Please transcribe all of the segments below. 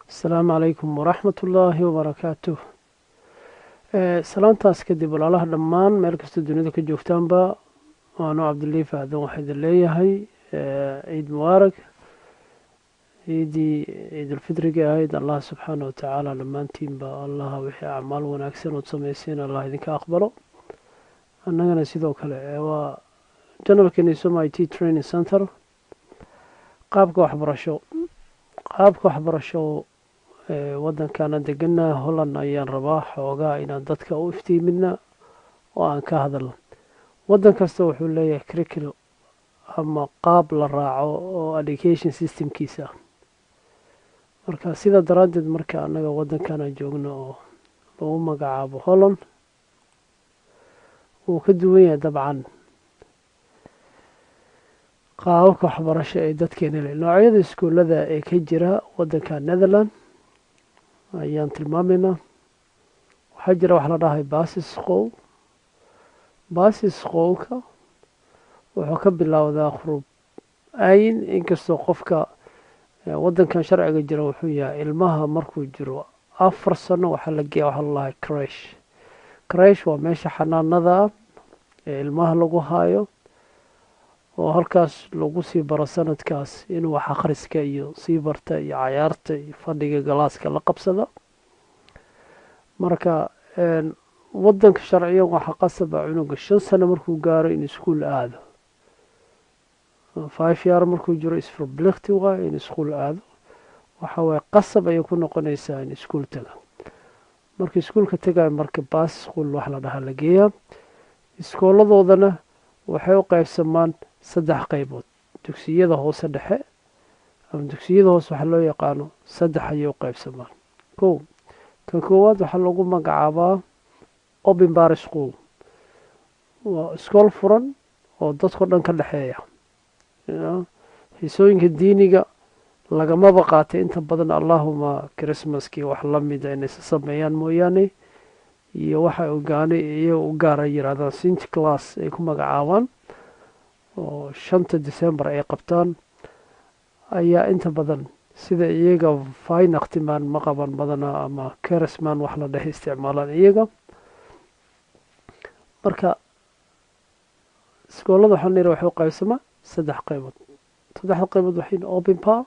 asalaamu calaykum waraxmatullaahi wabarakaatuh. salaantaas kadib walaalaha dhammaan meel kastoo dunida ka joogtaanba waanu cabdiliif aadan waxaa idin leeyahay ciid mubaarak, ciidii ciidulfitriga ahayd. allah subxaana watacaala dhammaantiinba allaha wixii acmaal wanaagsan ood samayseen allah idinka aqbalo. annagana sidoo kale waa janalkeeni soma it training center. qaabka waxbarasho waddankana degana holland ayaan rabaa xoogaa inaan dadka u iftiimina oo aan ka hadalno. waddan kasta wuxuu leeyahay curriculum ama qaab la raaco oo education systemkiisa. marka sidaa daraaddeed marka annaga waddankana joogno oo lagu magacaabo holland wuu ka duwan yahay dabcan qaababka waxbarasho ee dadkeena leh. noocyada iskuullada ee ka jira waddanka netherland ayaan tilmaamaynaa. waxaa jira wax la dhahay basis school. basis schoolka wuxuu ka bilowdaa qurub ayn, inkastoo qofka waddankan sharciga jira wuxuu yahay ilmaha markuu jiro 4 sano waxaa la geeya waxa la dhahay crash waa meesha xanaanada ah ee ilmaha lagu haayo oo halkaas lagu sii baro sanadkaas inuu wax akhriska iyo sii barta iyo cayaarta iyo fadhiga galaaska la qabsada. marka waddanka sharciyan waxaa qasaba cunuga 5 sano markuu gaaro in iskuul aado. 5 year markuu jiro isfurblikhti waa in iskuul aado. waxa waaye qasab ayay ku noqonaysaa in iskuul taga. marka iskuulka tagayo marka baas school wax la dhahaa la geeyaa. iskooladoodana waxay u qaybsamaan 3 qaybood. dugsiyada hoose dhexe ama dugsiyada hoose waxaa loo yaqaano 3 ayay u qaybsamaan. kan koowaad waxaa lagu magacaabaa open bar school. waa iskool furan oo dadko dhan ka dhexeeya. xisooyinka diiniga lagamaba qaatay inta badan, allahuma christmaskii wax la mida inay sameeyaan mooyaane, iyo waxa ogaanay iyaga u gaara yiraahdaan sinti class ay ku magacaabaan oo 5 December ay qabtaan ayaa inta badan sida iyaga faynaqtimaan ma qaban badana ama keresman wax la dhahay isticmaalaan iyaga. marka iskoolada waxaan leeyahay waxay u qaybsamaa 3 qaybood. 3 qaybood waxay open bar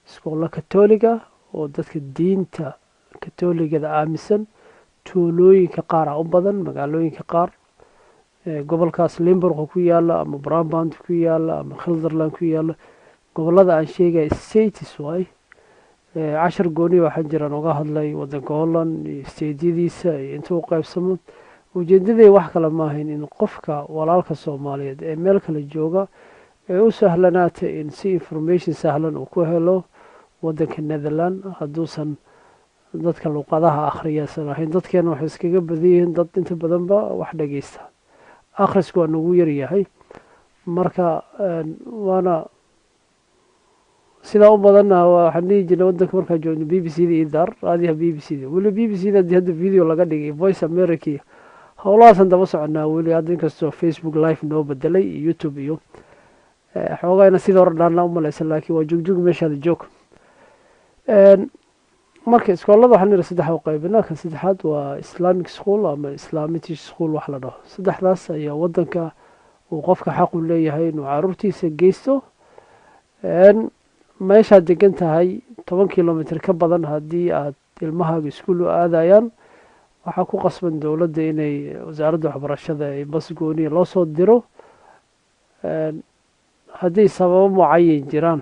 iskoola katoliga oo dadka diinta katoligada aaminsan. tuulooyinka qaar u badan, magaalooyinka qaar gobolkaas limburg ku yaala ama brabant ku yaala ama gelderland ku yaala, gobolada aan sheegay states waay. 10 gooni waxaa jiraan uga hadlay waddanka holland iyo stateyadiisa iyo intuu qaybsamo. ujeedaday wax kale ma ahayn in qofka walaalka soomaaliyeed ee meel kale jooga ee u sahlanaata in si information sahlan uu ku helo waddanka netherland hadduusan dadka luqadaha akhriyaysan ahayn. dadkeena waxay iskaga badan yihiin dad inta badanba wax dhageysta. akhrisku waa nagu yaryahay. marka waana sidaa u badanna waxaan dhihi jirnay waddanka markaa joogno b b c da iyo daar raadiyaha b b c da. weli b b c da haddii hadda video laga dhigay voice america howlahaasaan daba soconaa weli hadda, inkastoo facebook live noo bedelay iyo youtube iyo xoogayna sida hore dhaanna u malaysan, laakiin waa jogjog meeshaada joog. marka iskoolada waxaan niri 3 u qaybinaa. kan saddexaad waa islamic school ama islamic school wax la dhaho. 3daas ayaa waddanka uu qofka xaq u leeyahay inuu caruurtiisa geysto. meeshaad degan tahay 10 kilomitr ka badan haddii aad ilmahaaga iskuul u aadayaan, waxaa ku qasban dowladda inay wasaaradda waxbarashada ay bas gooniya loo soo diro. haddii sababo mucayan jiraan,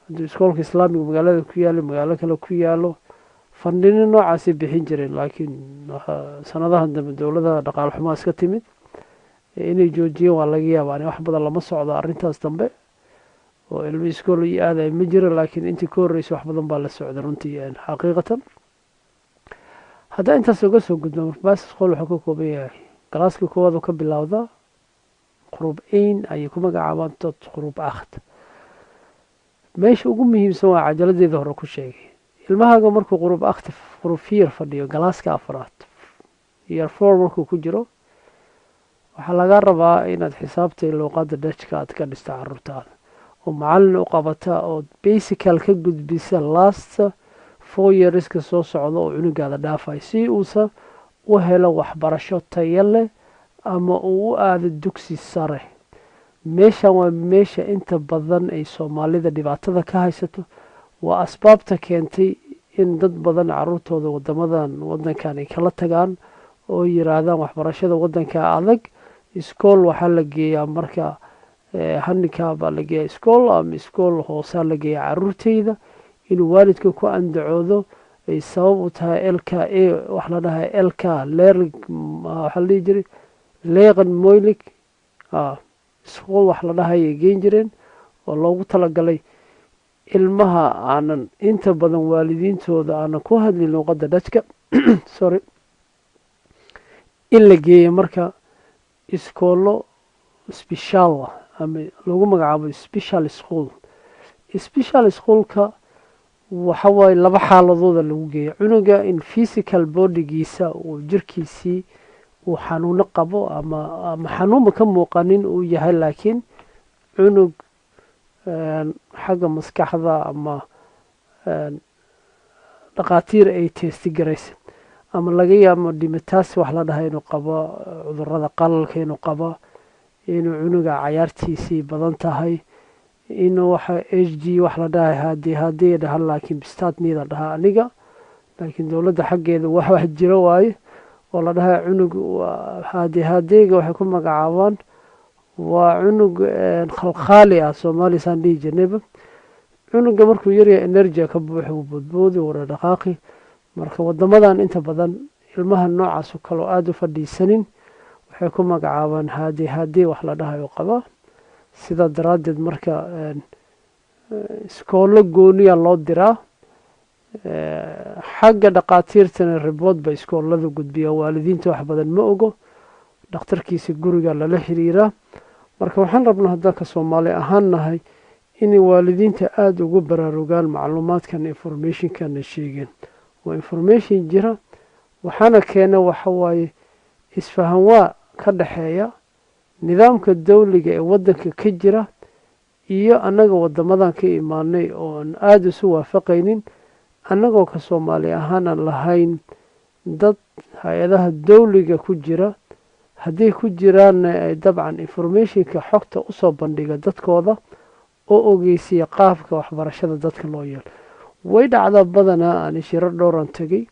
haddii iskoolka islaamiga magaalada ku yaalo magaalo kale ku yaalo, fandhino noocaasay bixin jireen. laakiin sanadahan dambe dowladaha dhaqaale xumaa iska timid inay joojiyeen waa laga yaabaa. wax badan lama socdo arrintaas dambe oo ilmo iskool iyo aaday ma jiro, laakiin intii ka horreysay wax badan baa la socda runtii xaqiiqatan. haddaa intaas uga soo gudbo basis school wuxuu ka kooban yahay galaaska koowaad oo ka bilowda qurub ayn ayay ku magacaabaan dad qurub 8. meesha ugu muhiimsan waa cajaladeeda hore ku sheegay. ilmahaaga markuu qurub 4 fadhiyo galaaska 4 year 4 markuu ku jiro, waxaa laga rabaa inaad xisaabta luqadda dajka aad ka dhista caruurtaada oo macallin u qabata oo basical ka gudbisa last 4 yearska soo socda oo cunugaada dhaafay si uusan u helo waxbarasho tayo leh ama uu u aado dugsi sare. meeshan waa meesha inta badan ay soomaalida dhibaatada ka haysato, waa asbaabta keentay in dad badan caruurtooda wadankan ay kala tagaan oo yiraahdaan waxbarashada wadanka adag. iskool waxaa la geeyaa marka handicap baa la geeyaa iskool ama iskool hoosaa la geeyaa caruurteyda inuu waalidka ku andacoodo ay sabab u tahay LKA wax la dhahay LK waxaa la dhihi jiray leeqan moylik iskool wax la dhahay ay geen jireen oo loogu talagalay ilmaha aanan inta badan waalidiintooda aanan ku hadlin luuqadda dhajka sorry in la geeyo marka iskoolo special ama lagu magacaabo special school. special schoolka waxa waaye laba xaaladooda lagu geeyo cunuga in physical bodygiisa uu jirkiisii uu xanuuno qabo ama xanuunba ka muuqanin uu yahay, laakiin cunug xagga maskaxda ama dhaqaatiir ay testi garaysa ama laga yaabo dhimataasi wax la dhahay inuu qabo cudurrada qalalka inuu qabo, inuu cunuga cayaartiisii badan tahay, inuu waxa HG wax la dhahay haddii dhahan laakiin bistaadnida dhaha aniga, laakiin dowladda xaggeeda wax jiro waaye oo la dhahay cunug hadeega waxay ku magacaabaan waa cunug khalkhaali ah Soomaali saan dhihi jirnayba. cunuga markuu yaryahay energy ka buuxo boodboodi wara dhaqaaqi. marka wadamadan inta badan ilmaha noocaas oo kale aad u fadhiisanin waxay ku magacaabaan haddii wax la dhahay oo qaba. sida daraadeed marka iskoolo gooniya loo diraa xagga dhaqaatiirtana ribood ba iskoolada gudbiya, waalidiinta wax badan ma ogo, dhakhtarkiisa guriga lala xiriiraa. marka waxaan rabnaa haddaan ka Soomaali ahaan nahay inay waalidiinta aada ugu baraarugaan macluumaadkan informationkana sheegeen. waa information jira waxaana keena waxa waaye isfahan waa ka dhaxeeya nidaamka dawliga ee wadanka ka jira iyo annaga wadamadan ka imaanay oo aan aada isu waafaqaynin, annagoo ka Soomaali ahaanan lahayn dad hay-adaha dawliga ku jira. haddii ku jiraanna ay dabcan informationka xogta usoo bandhiga dadkooda oo ogeysiya qaabka waxbarashada dadka loo yeelo. way dhacdaa badanaa aan shirar dhowran tagay,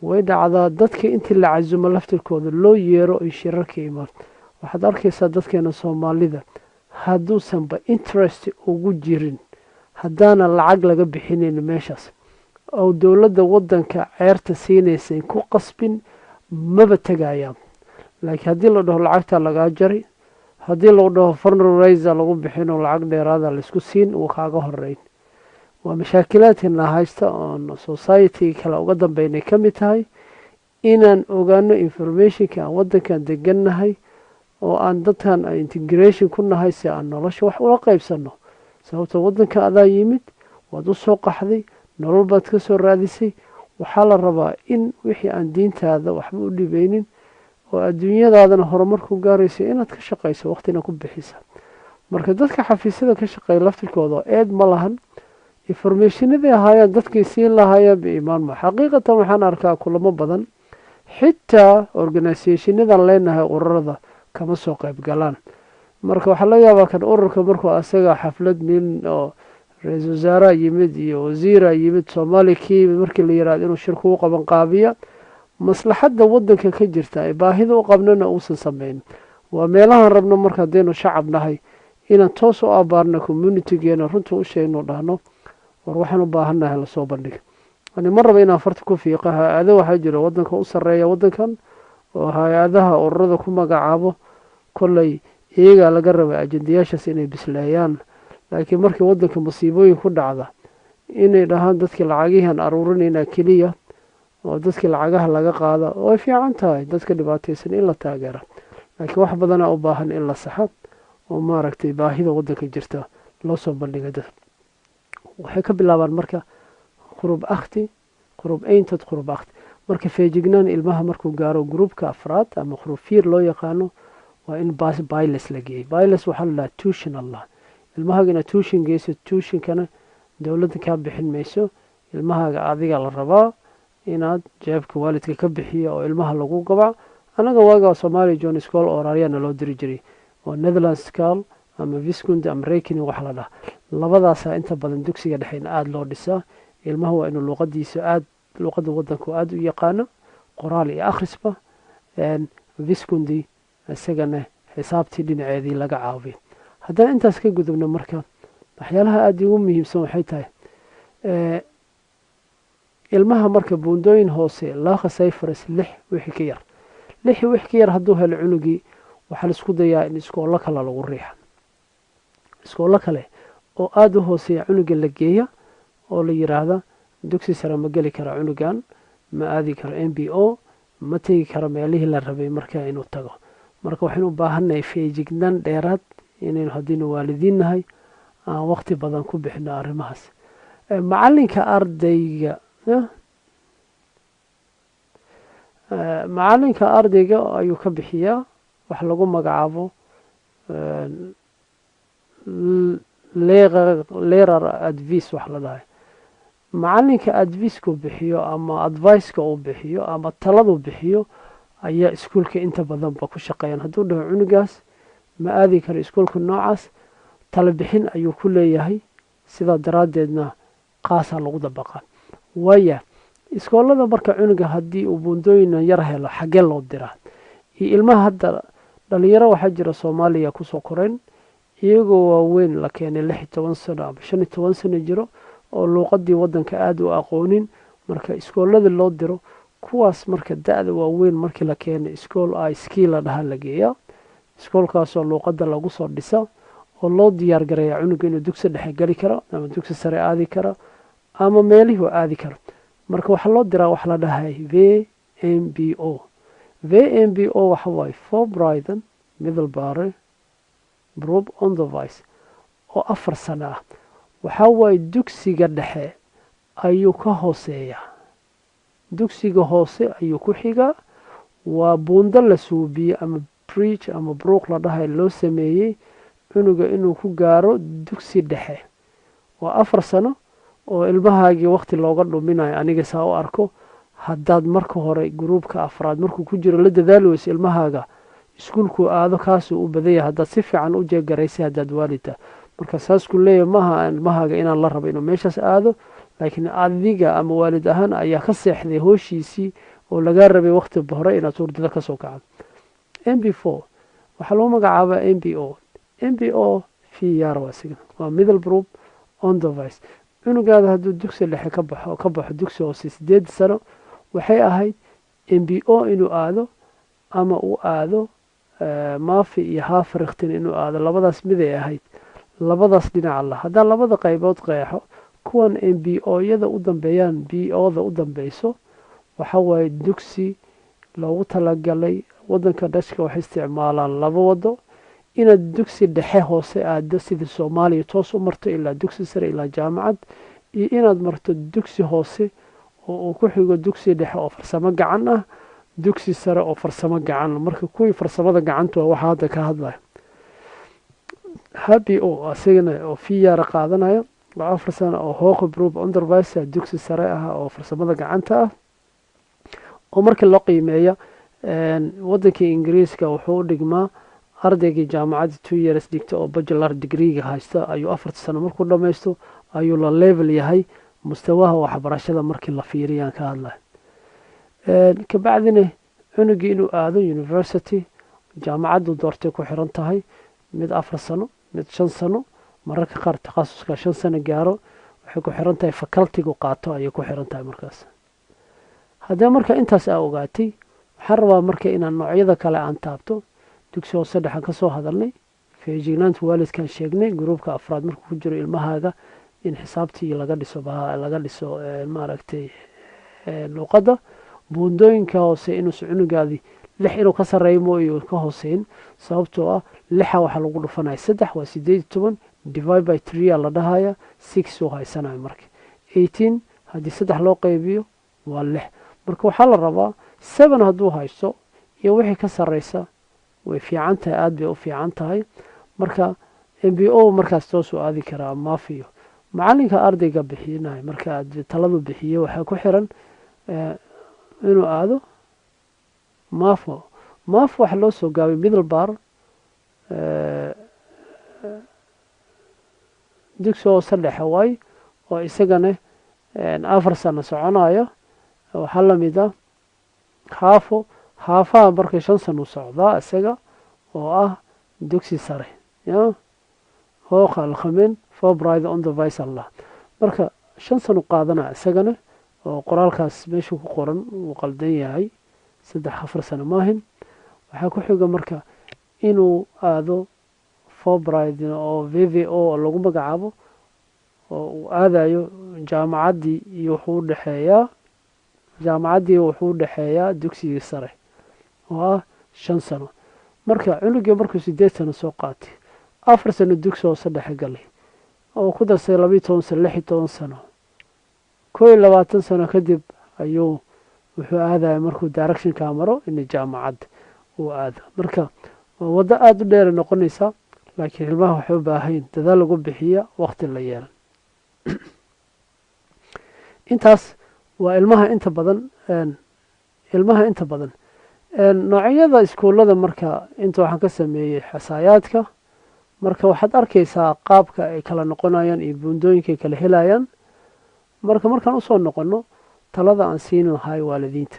way dhacdaa dadka intii la casumo laftirkooda loo yeero ay shirarka imaan. waxaad arkaysaa dadkeena Soomaalida hadduusanba interest ugu jirin, haddaana lacag laga bixinayn meeshaas oo dowladda wadanka ceerta siinaysa ku qasbin maba tagayaan. laakiin haddii la dhaho lacagta lagaa jari, haddii lagu dhaho fundraiser lagu bixino lacag dheeraada laisku siin uu kaaga horeyn. waa mashaakilaadkana haysta oon society kale uga dambeynay ka mid tahay inaan ogaano informationka aan wadankan degannahay oo aan dadkan integration ku nahay si aan nolosha wax ula qaybsano. sababta wadanka adaa yimid, waad u soo qaxday, nolol baad ka soo raadisay. waxaa la rabaa in wixii aan diintaada waxba u dhibeynin oo adduunyadaadana horumar ku gaaraysa inaad ka shaqayso waqtina ku bixisa. marka dadka xafiisyada ka shaqeeya laftirkooda eed ma lahan, informationadii ahaayeen dadkii siin lahaayeen biimaan ma. xaqiiqatan waxaan arkaa kulamo badan xitaa organisationadan leenahay ururada kama soo qayb galaan. marka waxaa laga yaabaa kan ururka markuu asaga xaflad nin oo ra-iisul wasaaraha yimid iyo wasiira yimid Soomaali ka yimid markii la yiraahdo inuu shirku u qaban qaabiya maslaxadda wadanka ka jirta ay baahida u qabnana uusan sameyn. waa meelahan rabno marka haddaynu shacab nahay inaan toos u abaarno communitygeena runta u sheegno dhahno war waxaan u baahannahay la soo bandhig. ani ma raba inaan farta ku fiiqa hay-ado waxaa jira wadanka u sarreeya wadankan oo hay-adaha ururada ku magacaabo kolley iyagaa laga raba ajendayaashaas inay bisleeyaan. laakiin markii wadanka masiibooyin ku dhacda inay dhahaan dadkii lacagihan aruurinayna keliya oo dadkii lacagaha laga qaada way fiican tahay dadka dhibaataysan in la taageera, laakiin wax badanaa u baahan in la saxo oo maaragtay baahida wadanka jirta loo soo bandhiga dad. waxay ka bilaabaan marka qurub akhti qurub ayntad qurub akhti. marka feejignaan ilmaha markuu gaaro gruubka afraad ama qurub fiir loo yaqaano waa in biles la geeyo. biles waxaa la dhahaa tuition allah ilmahaaga inaad tuushin geyso tuushinkana dowladda kaa bixin mayso ilmahaaga adiga la rabaa inaad jeebka waalidka ka bixiyo oo ilmaha lagu gabac anaga waaga Soomaali John School oo raariyana loo diri jiray oo Netherlands School ama Viscount ama Reykjavik wax la dhaha labadaas inta badan dugsiga dhexeena aad loo dhisaa ilmaha waa inuu luqadiisa aad luqada wadanku aad u yaqaano qoraal iyo akhrisba Viscount isagana xisaabtii dhinaceedii laga caawiyo haddaan intaas ka gudubno marka waxyaalaha aad ugu muhiimsan waxay tahay ilmaha marka buundooyin hoose laaqa sayfaras 6 wixii ka yar 6 wixii ka yar hadduu helo cunugii waxaa la isku dayaa in iskoolo kale lagu riixo iskoolo kale oo aad u hooseeya cunuga la geeya oo la yiraahdo dugsi sare ma geli kara cunugan ma aadi karo MBO ma tegi karo meelihii la rabay marka inuu tago marka waxaan u baahanahay feejignaan dheeraad inaynu haddiinu waalidiin nahay aan waqti badan ku bixino arrimahaas macalinka ardayga macalinka ardayga ayuu ka bixiyaa wax lagu magacaabo leerar advice wax la dhahay macalinka advice-ku bixiyo ama advice-ka uu bixiyo ama taladu bixiyo ayaa iskuulka inta badan ba ku shaqeeyaan hadduu dhaho cunugaas ma aadi karo iskuulka noocaas talo bixin ayuu ku leeyahay sidaa daraaddeedna qaasaa lagu dabaqaa waaya iskoolada marka cunuga haddii uu buundooyin yar helo xagee loo diraa iyo ilmaha hadda dhalinyaro waxaa jira Soomaaliya kusoo koreen iyagoo waaweyn la keenay 16 sano ama 15 sano jiro oo luqadii wadanka aad u aqoonin marka iskoolada loo diro kuwaas marka da'da waaweyn markii la keenay iskool ay skill la dhaha la geeyo iskoolkaas oo luqadda lagu soo dhisa oo loo diyaar gareeyo cunuga inuu dugsi dhexe gali karo ama dugsi sare aadi karo ama meelihii aadi karo marka waxa loo diraa wax la dhahay VMBO waxa waay Forbereiden Middelbare Beroep Onderwijs oo 4 sano ah waxa waay dugsiga dhexe ayuu ka hooseeya dugsiga hoose ayuu ku xiga waa buundo la suubiyo ama bridge ama brook la dhahay loo sameeyay cunuga inuu ku gaaro dugsi dhexe waa 4 sano oo ilmahaagii waqti looga dhuminayo aniga saa u arko haddaad marka hore gruubka afraad markuu ku jiro la dadaali weyso ilmahaaga iskuulku aado kaasuu u badaya haddaad si fiican u jeegaraysay haddaad waalidta marka saas ku leeyahay maaha ilmahaaga inaan la rabo inuu meeshaas aado laakiin adiga ama waalid ahaan ayaa ka seexday hooshiisii oo laga rabay waqti hore inaad hurdada ka soo kacdo MB4 waxaa loo magacaabaa MBO fi yar waa Middelbroep Onderwijs cunugaada hadduu dugsi dhexe ka baxo dugsi hoose 8 sano waxay ahayd MBO inuu aado ama uu aado maafi iyo haafrikhtin inuu aado labadaas miday ahayd labadaas dhinac Allah hadaa labada qaybood qeexo kuwan MBO-yada u dambeeyaan BO-da u dambeyso waxa waay dugsi loogu talagalay wadanka Dashka waxay isticmaalaan laba wado inaad dugsi dhexe hoose aado sida Soomaaliya toos u marto ilaa dugsi sare ilaa jaamacad iyo inaad marto dugsi hoose oo ku xigo dugsi dhexe oo farsamo gacan ah dugsi sare oo farsamo gacan marka kuwii farsamada gacanta waxa hadda ka hadlaya happy oo asagana oo fiyaara qaadanayo waa 4 sano oo hoog Beroep Onderwijs dugsi sare ah oo farsamada gacanta ah oo markii loo qiimeeyo wadanka Ingiriiska wuxuu dhigmaa ardaygii jaamacadda 2 years dhigta oo bachelor degree haysta ayuu 4 sano markuu dhameysto ayuu la level yahay mustawaha waxbarashada markii la fiiriyaan ka hadlay ka bacdina cunugii inuu aado university jaamacaddu doortay ku xiran tahay mid 4 sano mid 5 sano mararka qaar takhasuska 5 sano gaaro waxay ku xiran tahay faculty-gu qaato ayay ku xiran tahay markaas haddii marka intaas aa ogaatay waxaan rabaa marka inaan noocyada kale aan taabto dugsi hoose dhexe ka soo hadalnay feejignaanta waalidkan sheegnay gruubka afraad markuu ku jiro ilmahaaga in xisaabtii laga dhiso maaragtay luqadda buundooyinka hoose inuu cunugaadii 6 inuu ka sareeyo mooyo ka hooseyn sababtoo ah 6 waxa lagu dhufanay 3 waa 18 divide by 3 la dhahaya 6 oo haysanayo marka 18 hadii 3 loo qaybiyo waa 6 marka waxa la rabaa 7 haduu haysto iyo wixii ka sareysa way fiican tahay aad bay u fiican tahay marka MBO markaas toos u aadi karaa maafiyo macalinka ardayga bixinayo marka taladu bixiyo waxaa ku xiran inuu aado maafo waxa loo soo gaabay middle bar dugsi hoose dhexe waay oo isagana 4 sano soconayo waxaa lamid ah haafaha marka 5 sano socdaa isaga oo ah dugsi sare hooqa alkhamin Fulbright on the Vice Allah marka 5 sano qaadana isagana oo qoraalkaas meesha ku qoran uu qaldan yahay 3-4 sano maahin waxaa ku xiga marka inuu aado Fulbright oo VVO lagu magacaabo oo uu aadayo jaamacaddii iyo wuxuu u dhexeeyaa dugsiga sare oo ah 5 sano marka cunuga markuu 8 sano soo qaatay 4 sano dugsi hoose dhexe galay oo ku darsay 12 sano 16 sano 21 sano kadib ayuu wuxuu aadaya markuu directionka maro in jaamacad uu aado marka wado aad u dheer noqonaysa laakiin ilmaha waxay u baahan dadaal lagu bixiya waqti la yeelan intaas waa ilmaha inta badan noocyada iskuulada marka inta waxaan ka sameeyey xisaayaadka marka waxaad arkaysaa qaabka ay kala noqonayaan iyo buundooyinka ay kala helayaan markaan usoo noqono talada aan siin lahay waalidiinta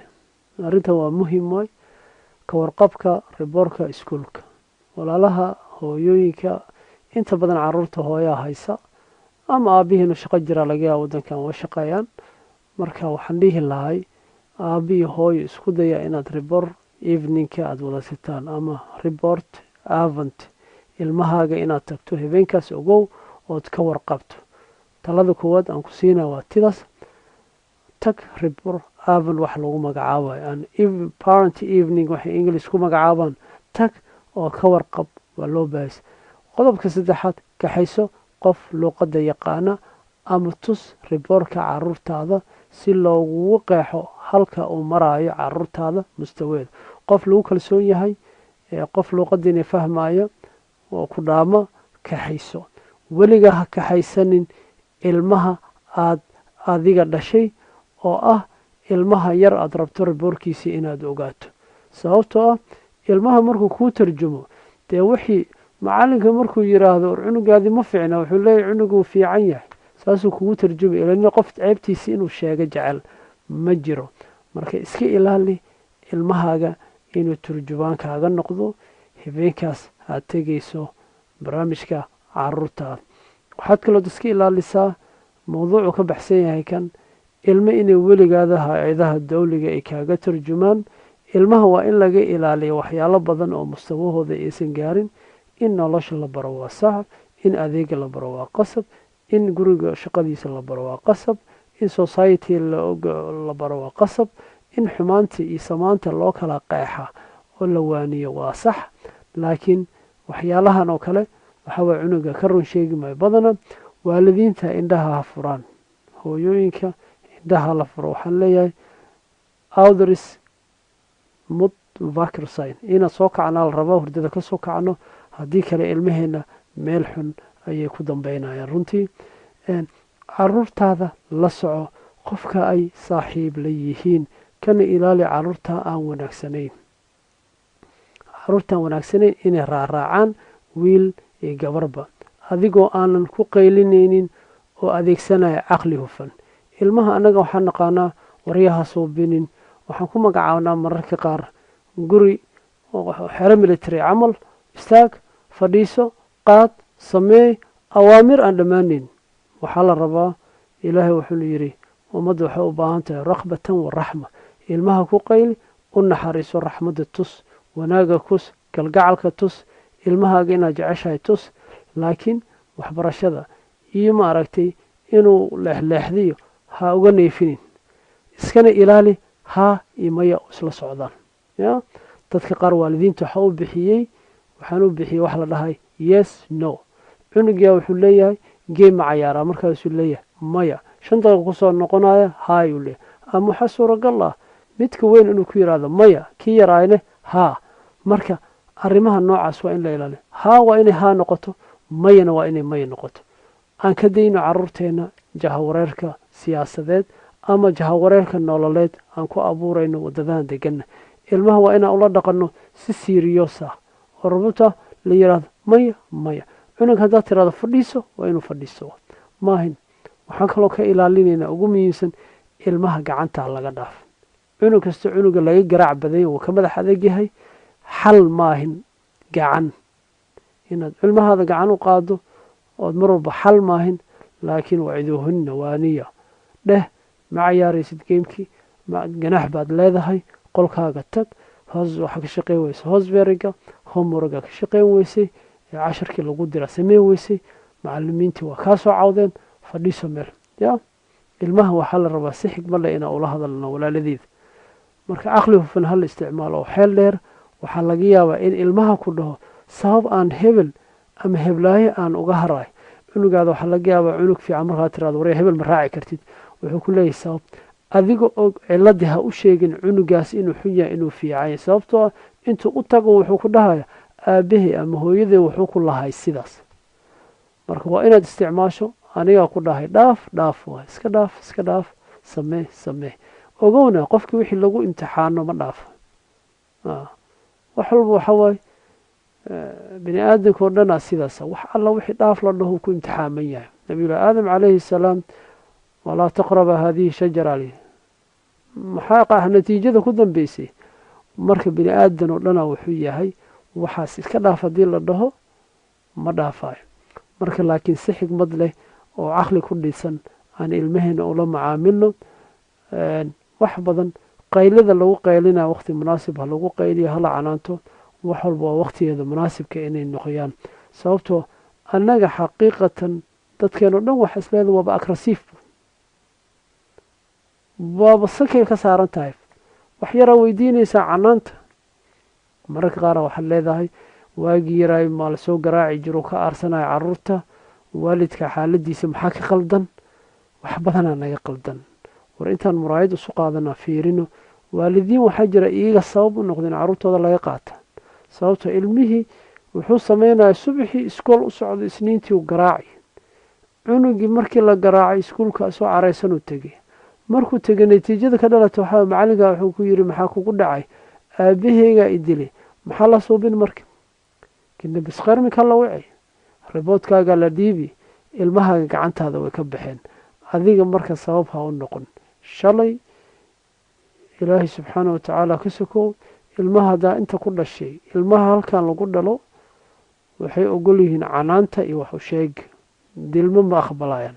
arrintan waa muhiim waay ka warqabka riboorka iskuulka walaalaha hooyooyinka inta badan caruurta hooyaa haysa ama aabihiina shaqo jira laga yaaba waddankan waa shaqeeyaan marka waxaan dhihi lahay aabihi hooyo isku daya inaad ribor eveningka aad wada sitaan ama report avant ilmahaaga inaad tagto habeenkaas ogow ood ka warqabto talada koowaad aan ku siinaa waa tidaas tag report avant wax lagu magacaabayo an parent evening waxay english ku magacaabaan tag oo ka warqab waa loo baahis qodobka saddexaad kaxayso qof luuqadda yaqaana ama tus riboorka caruurtaada si loogu qeexo halka uu marayo caruurtaada mustaweeda qof lagu kalsoon yahay qof luuqadiina fahmayo oo ku dhaamo kaxayso weliga ha kaxaysanin ilmaha aad adiga dhashay oo ah ilmaha yar aad rabto riboorkiisa inaad ogaato sababtoo ah ilmaha markuu kuu tarjumo dee wixii macalinka markuu yiraahdo cunugaadi ma fiicna wuxuu leeyahay cunugu fiican yahay saasuu kugu tarjumay ilaa qof ceebtiisa inuu sheego jecel ma jiro marka iska ilaali ilmahaaga inuu turjubaankaaga noqdo habeenkaas aad tegayso barnaamijka caruurtaada waxaad kaloo iska ilaalisaa mawduucu ka baxsan yahay kan ilmo inay weligaada hay-adaha dawliga ay kaaga tarjumaan ilmaha waa in laga ilaaliyo waxyaalo badan oo mustawahooda aysan gaarin in nolosha la baro waa sax in adeega la baro waa qasab in guriga shaqadiisa la baro waa qasab in society la baro waa qasab in xumaanta iyo samaanta loo kala qeexa oo la waaniyo waa sax laakiin waxyaalahan oo kale waxa way cunuga ka run sheegi maayo badana waalidiinta indhaha ha furaan hooyooyinka indhaha la furo waxaan leeyahay outris mud vakir sign inaad soo kacnaa la rabaa hurdada ka soo kacno haddii kale ilmaheena meel xun ayay ku dambeynayaan runtii caruurtaada la soco qofka ay saaxiib la yihiin kana ilaali caruurta aan wanaagsanayn caruurtaan wanaagsanayn inay raaraacaan wiil iyo gabarba adigoo aanan ku qaylinaynin oo adeegsanaya caqli hufan ilmaha annaga waxaan naqaanaa waryaha suubinin waxaan ku magacaabnaa mararka qaar guri xero military camal istaag fadhiiso qaad sameey awaamir aan dhammaanayn waxaa la rabaa ilaahay wuxuu yidhi ummadda waxay u baahan tahay rakhbatan wa raxma ilmaha ku qayli u naxariiso raxmadda tus wanaaga kus galgacalka tus ilmahaaga inaad jeceshahay tus laakiin waxbarashada iyo maaragtay inuu leexleexdiyo ha uga neefinin iskana ilaali haa iyo maya isla socdaan ya dadka qaar waalidiinta waxaan u bixiyey wax la dhahay yes no cunugia wuxuu leeyahay geema cayaaraa markaasuu leeyahay maya 5 daqiiqo kusoo noqonaya haayuu leeyahay ama waxaa suuragal ah midka weyn inuu ku yidhaahdo maya kii yaraayne haa marka arrimaha noocaas waa in la ilaaliyo haa waa inay haa noqoto mayana waa inay may noqoto. aan ka dayno caruurteena jahawareerka siyaasadeed ama jahawareerka nololeed aan ku abuurayno wadadahan deganna. ilmaha waa inaan ula dhaqanno si serious ah oo rubuta la yiraahdo maya maya. cunug haddaad tirahdo fadhiiso waa inuu fadhiiso maahin. waxaan kaloo ka ilaalinaynaa ugu muhiimsan ilmaha gacanta laga dhaafo. cunug kasta cunuga laga garaac badan yahay wuu ka madax adag yahay. xal maahin gacan inaad ilmahaada gacan u qaado ood mar walba xal maahin. laakiin waciduuhunna waaniya dheh ma ciyaaraysid geemkii ganaax baad leedahay qolkaaga tag hoos waxa ka shaqeyn weyse hoosberiga homeworka ka shaqeyn weysay casharkii lagu dira sameyn weysay macallimiintii waa kaa soo cawdeen fadhiiso meel ya ilmaha waxaa la rabaa si xigmad leh inaa ula hadalno walaaladiida. marka caqli hufan hal isticmaalo oo xeel dheer waxaa laga yaabaa in ilmaha ku dhaho sabab aan hebel ama heblaayo aan uga haray. cunugaada waxaa laga yaabaa cunug fiican markaad tirahdo waree hebel ma raaci kartid wuxuu ku leeyahay sabab adiga og ciladii ha u sheegin cunugaas inuu xun yahay inuu fiican yahay. sababtoo ah intuu u tago wuxuu ku dhahaya aabahey ama hooyadey wuxuu ku lahay sidaas. marka waa inaad isticmaasho anigaa ku dhahay dhaaf dhaaf waay iska dhaaf samee ogowna qofkii wixii lagu imtixaano ma dhaafo. wax walba waxa waaye bini aadamka oo dhanaa sidaasa wax alla wixii dhaaf la dhaho ku imtixaaman yahay. nabiyullahi aadam calayhi salaam walaa taqraba haadihi shajara li maxaa natiijada ku dambeysay marka bini aadan oo dhanaa wuxuu yahay waxaas iska dhaaf haddii la dhaho ma dhaafayo. marka laakiin si xigmad leh oo caqli ku dhisan aan ilmaheena ula macaamilno. wax badan qaylada lagu qaylina waqti munaasib ha lagu qayliyo hala canaanto. wax walba waa waqtigeeda munaasibka inay noqoyaan. sababtoo annaga xaqiiqatan dadkeeno dhan waxa isleeda waaba agressiif waaba sakay ka saaran tahay. wax yaraa weydiinaysaa canaanta mararka qaar waxaad leedahay waagii yaraay maa la soo garaaci jiro ka aarsanayo caruurta waalidka xaaladiisa maxaa ka qaldan. wax badanaa naga qaldan. war intaan muraayad isu qaadana fiirino waalidiin waxaa jira iyaga sabab u noqdeen caruurtooda laga qaata. sababtoo ilmihii wuxuu sameynaya subaxii iskool u socdo isniintii u garaaci cunugii markii la garaacay iskuulka soo careysan u tegay. markuu tegay natiijada ka dhalata waxaa macalinka wuxuu ku yiri maxaa kugu dhacay aabaheyga idili maxaa la suubin marka kina bisqarmika la wacay riboodkaaga la dhiibi ilmaha gacantaada way ka baxeen. adiga marka sabab ha u noqon. shalay ilaahay subxaanahu wa tacaala ka sokow ilmaha haddaa inta ku dhashay ilmaha halkan lagu dhalo waxay ogol yihiin canaanta iyo wax u sheeg dilmo ma aqbalayaan.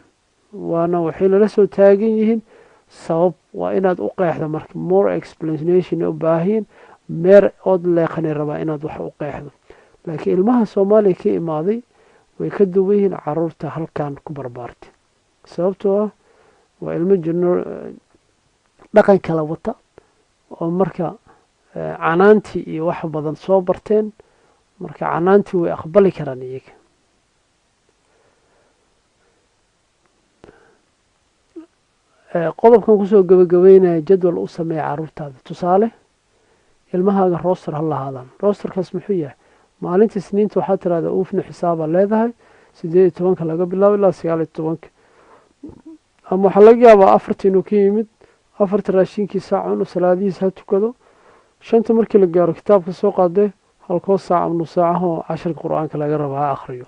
waana waxay lala soo taagan yihiin sabab waa inaad u qeexdo marka more explanation u baahiin meer ood leeqanay rabaa inaad wax u qeexdo. laakiin ilmaha soomaaliya ka imaaday way ka duwan yihiin caruurta halkan ku barbaartay. sababtoo ah waa ilmo jirno dhaqan kala wata oo marka canaantii iyo wax badan soo barteen. marka canaantii way aqbali karaan iyaga. qodobkan kusoo gabagabeynaya jadwal u sameeya caruurtaada. tusaale ilmahaaga roster ha lahaadaan. rosterkaas muxuu yahay maalinta isniinta waxaa tirahdaa uufna xisaaba leedahay 18 laga bilaabo ilaa 19 ama waxaa laga yaabaa 4 inuu ka yimid 4 raashinkii saac cuno salaadihiisa ha tukado 5 markii la gaaro kitaabka soo qaadee halkoo saac ama nus saac oo casharka qur-aanka laga rabo ha akhriyo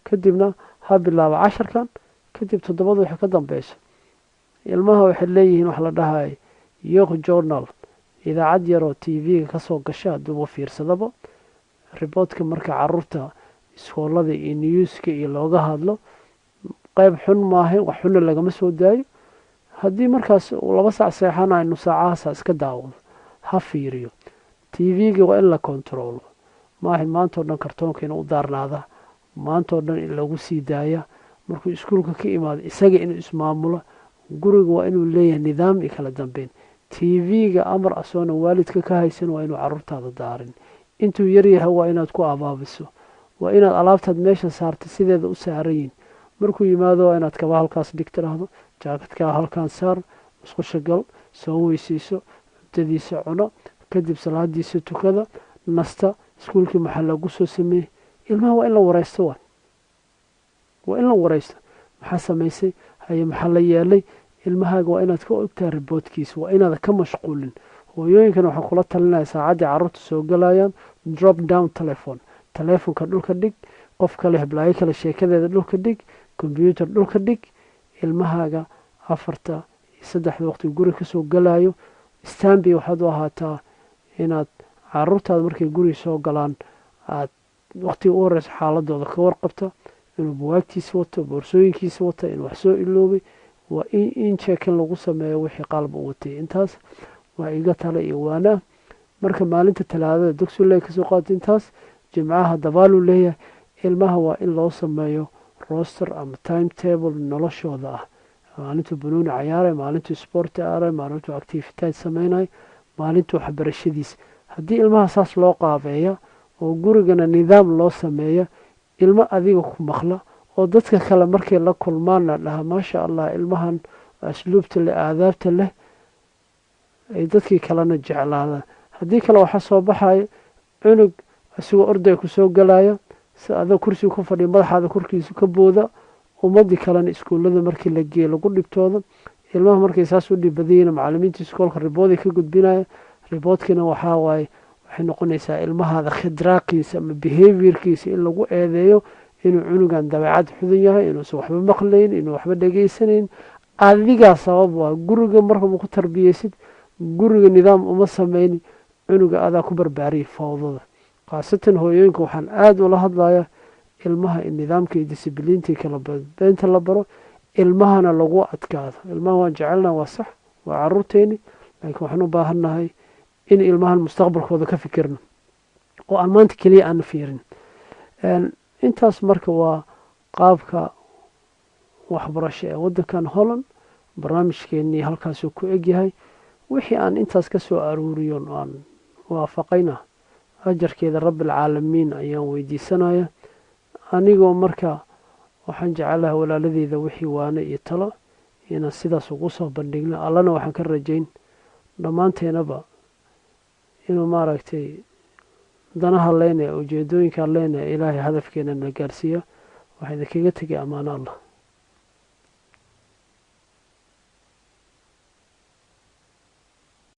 kadibna ha bilaabo casharkan kadib 7 wixii ka dambeeyso ilmaha waxay leeyihiin wax la dhahay yoga journal idaacad yar oo TV-ga ka soo gasha hadduu fiirsadaba riboodka marka caruurta iskoolada iyo newska iyo looga hadlo qayb xun maahay wax xun lagama soo daayo. haddii markaas 2 saac seexanayo nus saacahaas iska daawado ha fiiriyo. TV-ga waa in la control maahay maanta oo dhan kartoonka inuu daarnaada maanta oo dhan in lagu sii daaya markuu iskuulka ka imaado isaga inuu ismaamulo. guriga waa inuu leeyahay nidaam iyo kala dambeyn. TV-ga amar asoona waalidka ka haysan waa inuu caruurtaada daarin. intuu yar yahay waa inaad ku abaabiso. waa inaad alaabtaad meesha saartay sideeda u saarayin. markuu yimaado waa inaad kaba halkaas dhigtiraahdo jaakadkaa halkaan saar musqusha gal soo weysiiso cuntadiisa cuno kadib salaadiisa tukada nasta iskuulkii maxaa lagu soo sameeyey. ilmaha waa in la wareysto waa waa in la wareysto maxaa samaysay haye maxaa la yeelay ilmahaaga waa inaad ka ogtahay riboodkiisa waa inaada ka mashquulin hooyooyinkana waxaa kula talinaya saacaddii carruurta soo galayaan drop down telefonka dhulka dhig qof kale heblaayo kale sheekadeeda dhulka dhig combyuutar dhulka dhig ilmahaaga 4 iyo 3 waqti guriga kasoo galayo stanby waxaad u ahaataa inaad carruurtaada markay guriga soo galaan aad waqtiga u horeysa xaaladooda ka warqabta inuu buwaagtiisa wato boorsooyinkiisa wata inuu wax soo iloobay waa in check-in lagu sameeyo wixii qalab u watay intaas waa iga tale iyo waana marka maalinta talaadada dugsiga kasoo qaata intaas jimcaha dabaaluu leeyahay ilmaha waa in loo sameeyo roster ama timetable noloshooda ah maalintuu banooni cayaaray maalintuu sport aaray maalintuu activity sameynay maalintuu waxbarashadiisa haddii ilmaha saas loo qaabeeya oo gurigana nidaam loo sameeya ilmo adiga ku maqla oo dadka kale markay la kulmaanna dhaha maasha allah ilmahan asluubta leh aadaabta leh ay dadkii kalena jeclaadaan haddii kale waxaa soo baxaya cunug asigoo orday ku soo galaya si adag kursiga ku fadhiya madaxaada korkiisa ka booda ummadii kalena iskuullada markii la geeyo lagu dhibtooda ilmaha markay saas u dhibadayeen macallimiinta iskoolka ribooday ka gudbinaya riboodkiina waxaa waaye waxay noqonaysaa ilmahaada khidraaqiisa ama behaviorkiisa in lagu eedeeyo inuu cunugan dabeecad xudan yahay inuusan waxba maqlayn inuu waxba dhegaysanayn adigaa sabab waa guriga markaba ku tarbiyeysid guriga nidaam uma samayni cunuga adaa ku barbaariyay fawdada khaasatan hooyooyinka waxaan aada ula hadlayaa ilmaha in nidaamka iyo discibliintii kala beenta la baro ilmahana lagu adkaado ilmaha waan jecelnaha waa sax waa carruurteeni laakiin waxaan u baahannahay in ilmahan mustaqbalkooda ka fikirno oo aan maanta keliya aan fiirin intaas marka waa qaabka waxbarasho ee waddankan Holland barnaamijkeennii halkaasuu ku egyahay wixii aan intaas ka soo aruuriyon aan waafaqayna ajarkeeda rabbilcaalamiin ayaan weydiisanaya anigoo marka waxaan jecelahay walaaladeeda wixii waana iyo talo inaan sidaas ugu soo bandhigno allana waxaan ka rajayn dhammaanteenaba inuu maaragtay danaha leenahay ujeedooyinkaan leenahay ilaahay hadafkeena na gaarsiiyo waxaa idinkaga tegay ammaano allah